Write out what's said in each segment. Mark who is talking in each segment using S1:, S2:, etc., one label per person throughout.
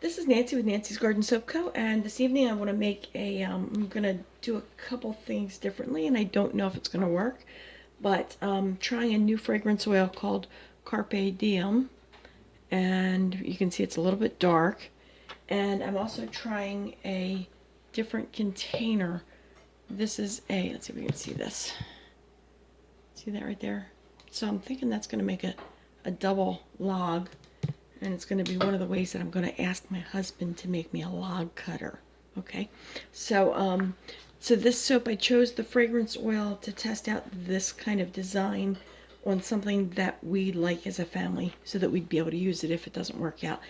S1: This is Nancy with Nancy's Garden Soap Co. And this evening I want to make I'm going to do a couple things differently, and I don't know if it's going to work, but I'm trying a new fragrance oil called Carpe Diem, and you can see it's a little bit dark. And I'm also trying a different container. This is let's see if we can see this. See that right there? So I'm thinking that's going to make a double log. And it's going to be one of the ways that I'm going to ask my husband to make me a log cutter. Okay, so so this soap, I chose the fragrance oil to test out this kind of design on something that we like as a family, so that we'd be able to use it if it doesn't work out.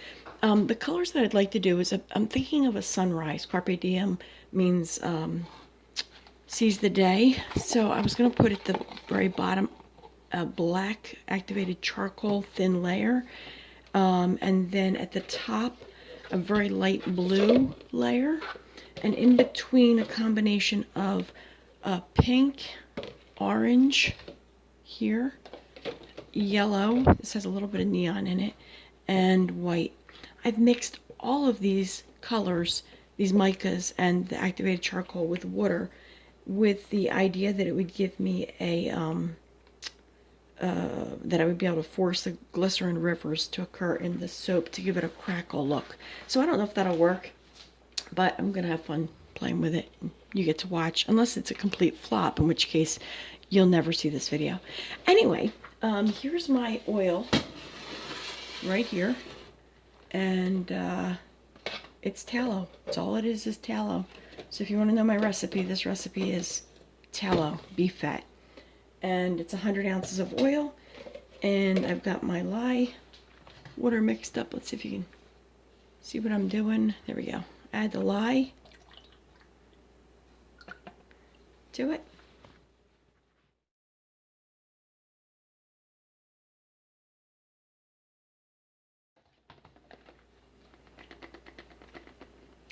S1: The colors that I'd like to do is I'm thinking of a sunrise. Carpe diem means seize the day. So I was going to put at the very bottom a black activated charcoal thin layer. And then at the top, a very light blue layer, and in between a combination of pink, orange here, yellow, this has a little bit of neon in it, and white. I've mixed all of these colors, these micas and the activated charcoal, with water, with the idea that it would give me that I would be able to force the glycerin rivers to occur in the soap to give it a crackle look. So I don't know if that'll work, but I'm going to have fun playing with it. You get to watch, unless it's a complete flop, in which case you'll never see this video. Anyway, here's my oil right here, and it's tallow. That's all it is tallow. So if you want to know my recipe, this recipe is tallow, beef fat. And it's 100 ounces of oil, and I've got my lye water mixed up. Let's see if you can see what I'm doing. There we go. Add the lye to it.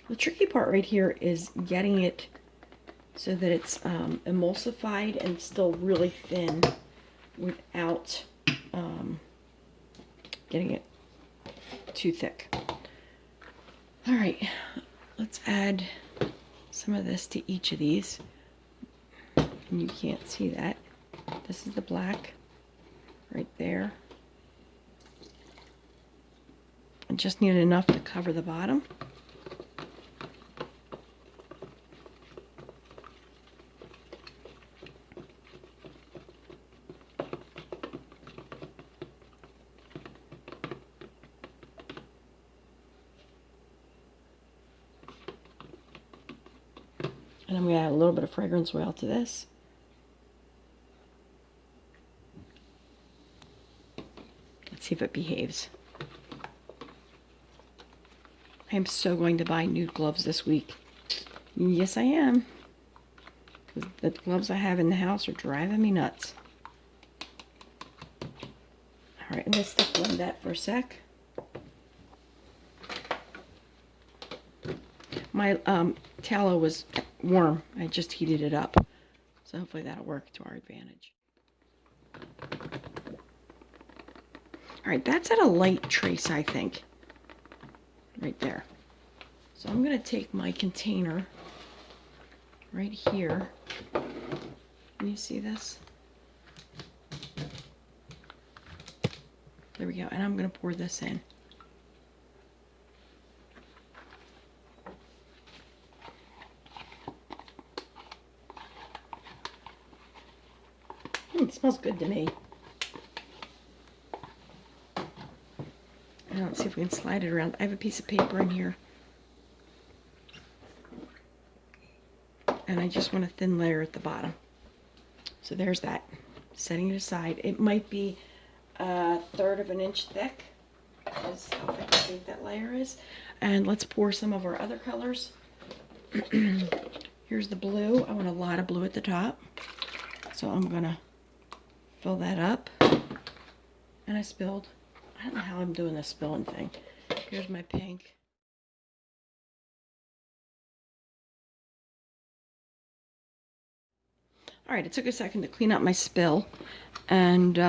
S1: The tricky part right here is getting it so that it's emulsified and still really thin without getting it too thick. All right, let's add some of this to each of these. And you can't see that. This is the black right there. I just need enough to cover the bottom. And I'm going to add a little bit of fragrance oil to this. Let's see if it behaves. I am so going to buy new gloves this week. Yes, I am. Because the gloves I have in the house are driving me nuts. Alright, I'm going to stick blend that for a sec. My tallow was warm. I just heated it up. So hopefully that'll work to our advantage. Alright, that's at a light trace, I think. Right there. So I'm going to take my container right here. Can you see this? There we go. And I'm going to pour this in. It smells good to me. Now let's see if we can slide it around. I have a piece of paper in here. And I just want a thin layer at the bottom. So there's that. Setting it aside. It might be 1/3 of an inch thick. Is how thick I think that layer is. And let's pour some of our other colors. Here's the blue. I want a lot of blue at the top. So I'm going to fill that up. And I spilled. I don't know how I'm doing this spilling thing. Here's my pink. Alright, it took a second to clean up my spill. And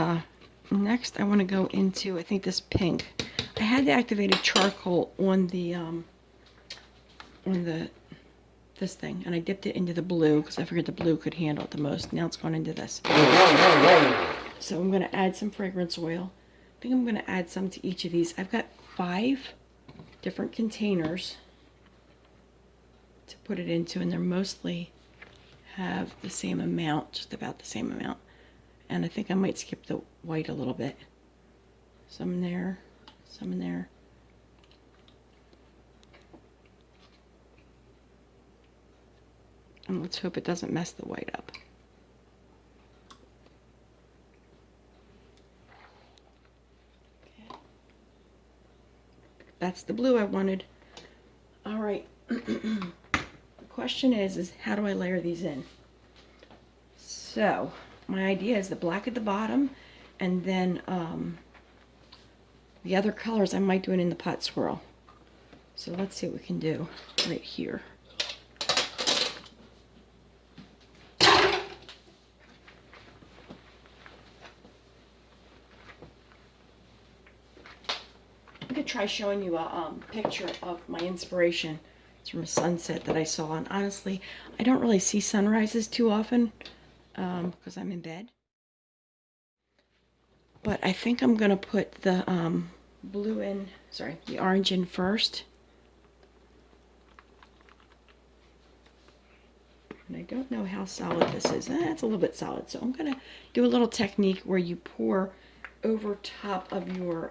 S1: next I want to go into, I think, this pink. I had the activated charcoal on the this thing, and I dipped it into the blue because I figured the blue could handle it the most. Now it's gone into this. So I'm going to add some fragrance oil. I think I'm going to add some to each of these. I've got 5 different containers to put it into, and they're mostly have the same amount, just about the same amount. And I think I might skip the white a little bit. Some in there, some in there. And let's hope it doesn't mess the white up. Okay. That's the blue I wanted. All right. The question is how do I layer these in? So my idea is the black at the bottom, and then the other colors I might do it in the pot swirl. So let's see what we can do right here. I'm going to try showing you a picture of my inspiration. It's from a sunset that I saw, and honestly, I don't really see sunrises too often because I'm in bed. But I think I'm going to put the the orange in first. And I don't know how solid this is. It's a little bit solid, so I'm going to do a little technique where you pour over top of your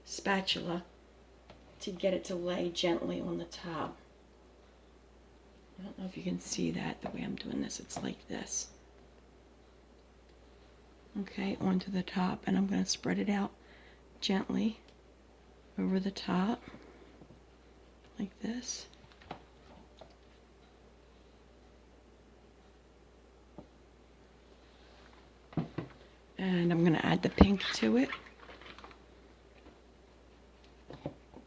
S1: spatula to get it to lay gently on the top. I don't know if you can see that the way I'm doing this. It's like this. Okay, onto the top, and I'm going to spread it out gently over the top like this. And I'm going to add the pink to it.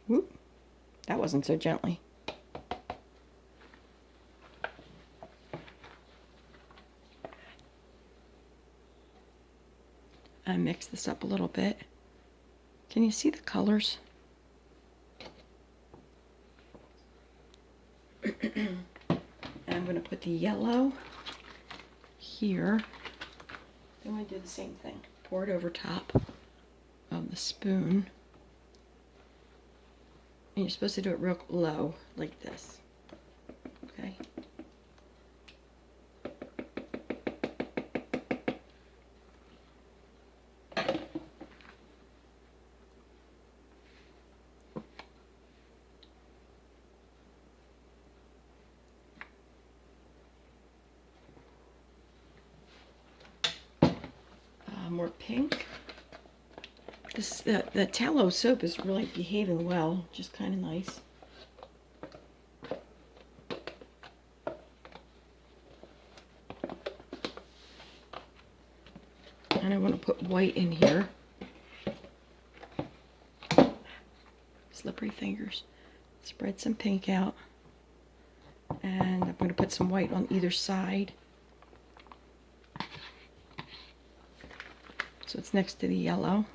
S1: Whoop. That wasn't so gently. I mix this up a little bit. Can you see the colors? And I'm going to put the yellow here. Then I do the same thing. Pour it over top of the spoon. And you're supposed to do it real low, like this. Okay? More pink. The tallow soap is really behaving well, just kind of nice. And I want to put white in here. Slippery fingers. Spread some pink out. And I'm going to put some white on either side. So it's next to the yellow.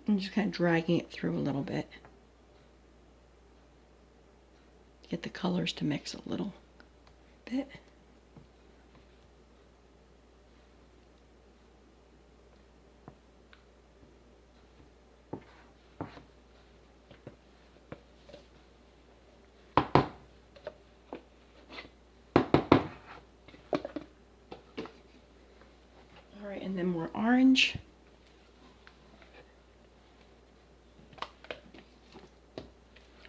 S1: I'm just kind of dragging it through a little bit. Get the colors to mix a little bit. All right, and then more orange.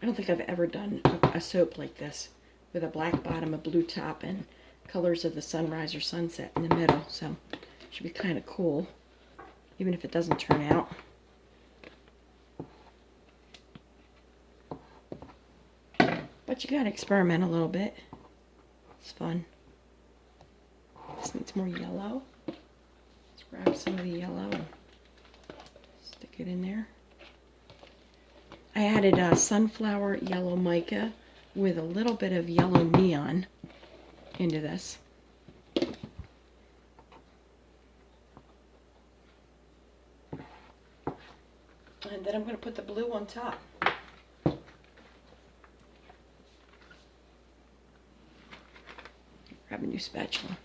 S1: I don't think I've ever done a soap like this with a black bottom, a blue top, and colors of the sunrise or sunset in the middle. So it should be kind of cool, even if it doesn't turn out. But you gotta experiment a little bit. It's fun. this needs more yellow. Let's grab some of the yellow and stick it in there. I added sunflower yellow mica with a little bit of yellow neon into this. And then I'm going to put the blue on top. Grab a new spatula.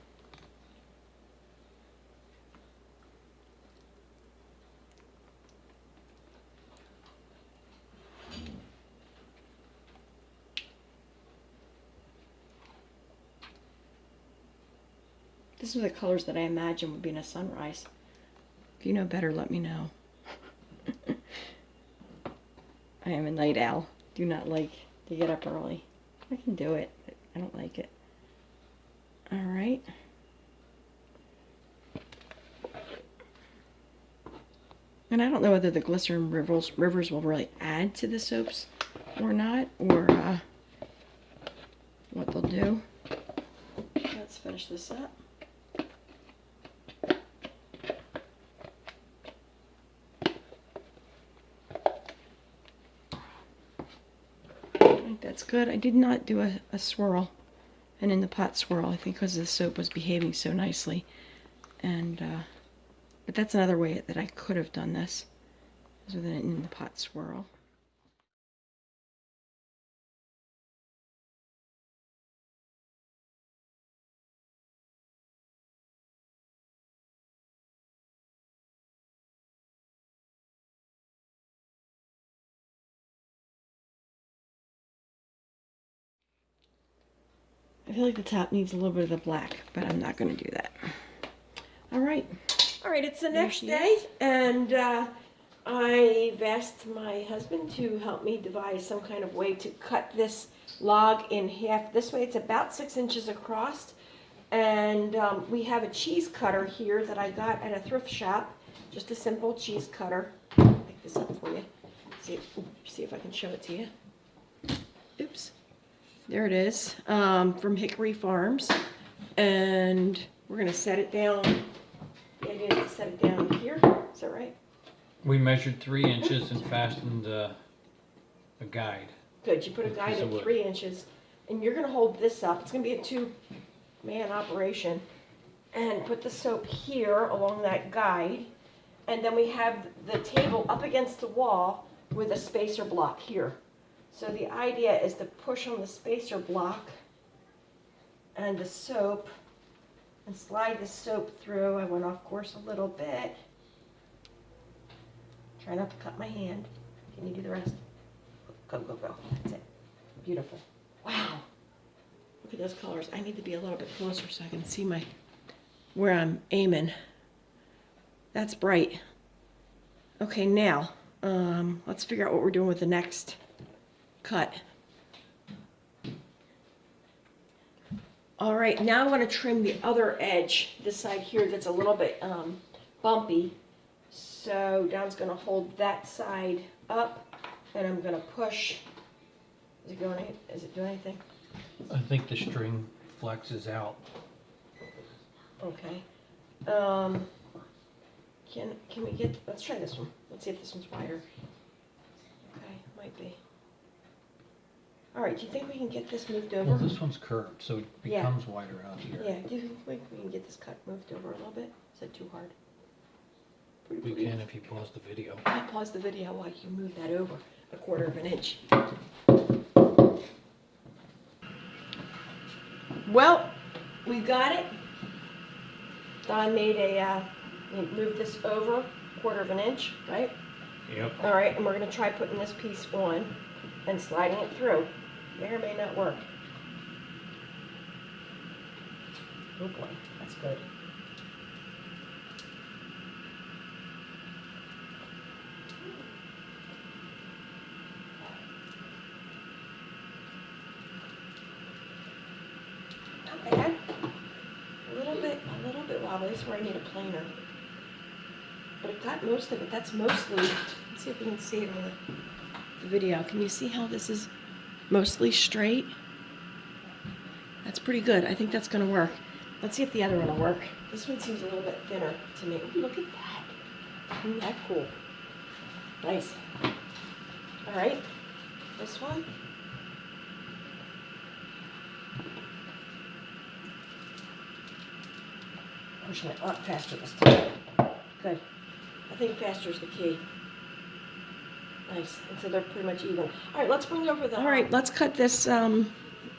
S1: These are the colors that I imagine would be in a sunrise. If you know better, let me know. I am a night owl. Do not like to get up early. I can do it, but I don't like it. All right. And I don't know whether the glycerin rivers will really add to the soaps or not, or what they'll do. Let's finish this up. That's good. I did not do a swirl, and in the pot swirl, I think because the soap was behaving so nicely. And but that's another way that I could have done this, is with it in the pot swirl. I feel like the top needs a little bit of the black, but I'm not going to do that. All right, it's the next day, and I've asked my husband to help me devise some kind of way to cut this log in half. This way it's about 6 inches across, and we have a cheese cutter here that I got at a thrift shop, just a simple cheese cutter. I'll pick this up for you. See if I can show it to you. Oops. There it is, from Hickory Farms, and we're going to set it down. The idea is to set it down here. Is that right?
S2: We measured 3 inches and fastened a guide.
S1: Good. You put a guide at 3 inches, and you're going to hold this up. It's going to be a two-man operation, and put the soap here along that guide, and then we have the table up against the wall with a spacer block here. So the idea is to push on the spacer block and the soap and slide the soap through. I went off course a little bit. Try not to cut my hand. Can you do the rest? Go, go, go. That's it. Beautiful. Wow. Look at those colors. I need to be a little bit closer so I can see where I'm aiming. That's bright. Okay, now let's figure out what we're doing with the next cut. All right, now I want to trim the other edge, this side here that's a little bit bumpy. So Don's going to hold that side up, and I'm going to push. Is it doing anything?
S2: I think the string flexes out.
S1: Okay. Can we get? Let's try this one. Let's see if this one's wider. Okay, might be. All right, do you think we can get this moved over?
S2: Well, this one's curved, so it becomes wider out here.
S1: Yeah, do you think we can get this cut moved over a little bit? Is that too hard?
S2: We can if you pause the video.
S1: I pause the video while you move that over a 1/4 of an inch. Well, we got it. Don made moved this over 1/4 of an inch, right?
S2: Yep.
S1: All right, and we're going to try putting this piece on and sliding it through. May or may not work. Oh boy, that's good. Not bad. A little bit wobbly. This is where I need a planer. But it got most of it. That's mostly, let's see if we can see it on the video. Can you see how this is mostly straight? That's pretty good. I think that's going to work. Let's see if the other one will work. This one seems a little bit thinner to me. Ooh, look at that. Isn't that cool? Nice. All right, this one. Pushing it up faster this time. Good. I think faster is the key. Nice. And so they're pretty much even. All right, let's bring over the... All right, let's cut this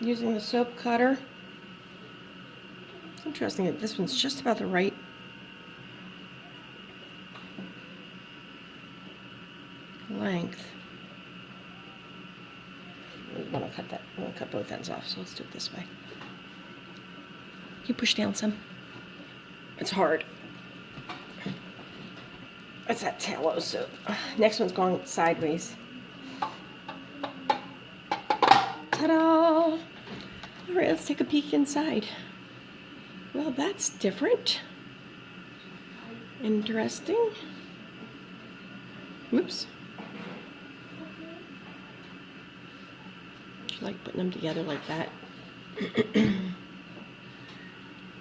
S1: using the soap cutter. It's interesting that this one's just about the right length. We want to cut that. I want to cut both ends off, so let's do it this way. Can you push down some? It's hard. It's that tallow soap. Next one's going sideways. Ta-da! All right, let's take a peek inside. Well, that's different. Interesting. Whoops. I like putting them together like that.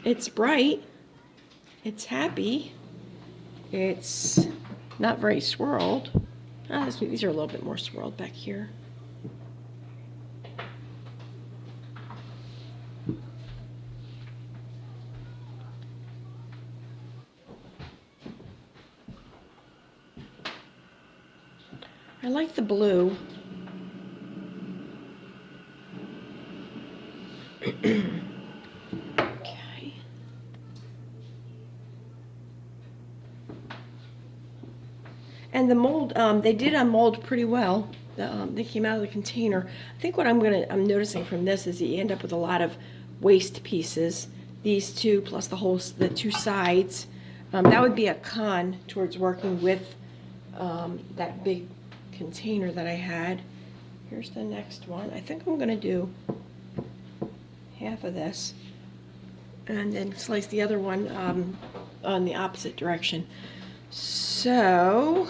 S1: It's bright. It's happy. It's not very swirled. These are a little bit more swirled back here. I like the blue. Okay. And the mold, they did unmold pretty well. They came out of the container. I think what I'm noticing from this is that you end up with a lot of waste pieces. These two plus the two sides. That would be a con towards working with that big container that I had. Here's the next one. I think I'm gonna do half of this and then slice the other one on the opposite direction. So,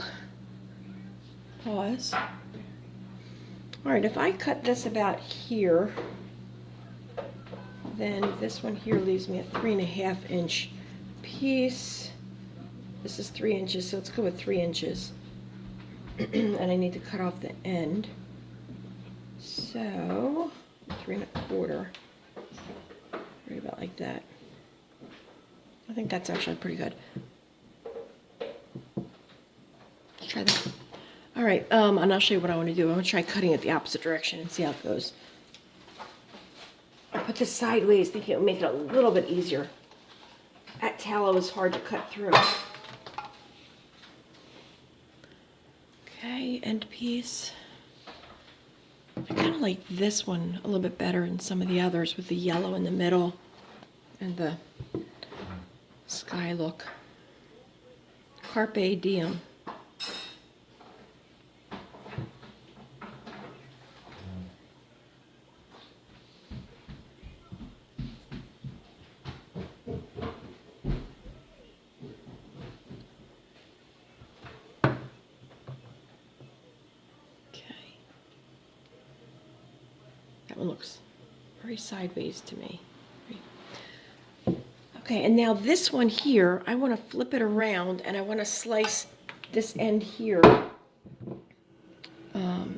S1: pause. All right, if I cut this about here, then this one here leaves me a 3.5 inch piece. This is 3 inches, so let's go with 3 inches. And I need to cut off the end. So, 3.25. Right about like that. I think that's actually pretty good. Let's try that. All right, and I'll show you what I want to do. I'm going to try cutting it the opposite direction and see how it goes. I put this sideways thinking it would make it a little bit easier. That tallow is hard to cut through. Okay, end piece. I kind of like this one a little bit better than some of the others with the yellow in the middle and the sky look. Carpe Diem. That one looks very sideways to me. Okay, and now this one here, I want to flip it around and I want to slice this end here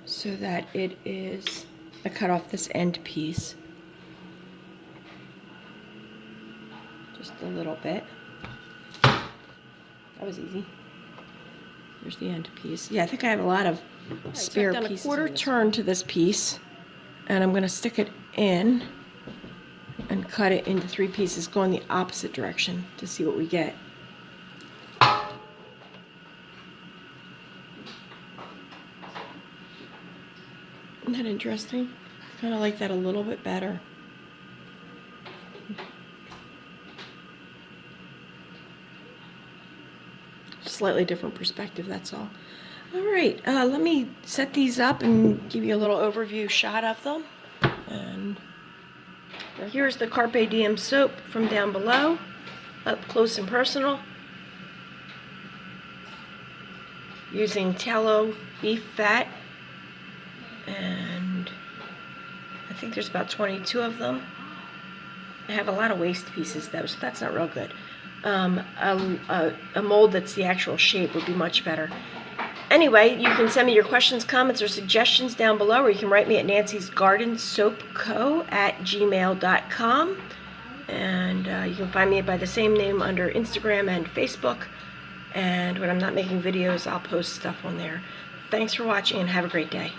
S1: so that it is, I cut off this end piece. Just a little bit. That was easy. There's the end piece. Yeah, I think I have a lot of spare pieces. I've done a quarter turn to this piece. And I'm going to stick it in and cut it into 3 pieces, going the opposite direction to see what we get. Isn't that interesting? I kind of like that a little bit better. Slightly different perspective, that's all. All right, let me set these up and give you a little overview shot of them. And here's the Carpe Diem soap from down below, up close and personal, using tallow beef fat, and I think there's about 22 of them. I have a lot of waste pieces though, so that's not real good. A mold that's the actual shape would be much better. Anyway, you can send me your questions, comments, or suggestions down below, or you can write me at nancysgardensoapco@gmail.com. And you can find me by the same name under Instagram and Facebook. And when I'm not making videos, I'll post stuff on there. Thanks for watching and have a great day.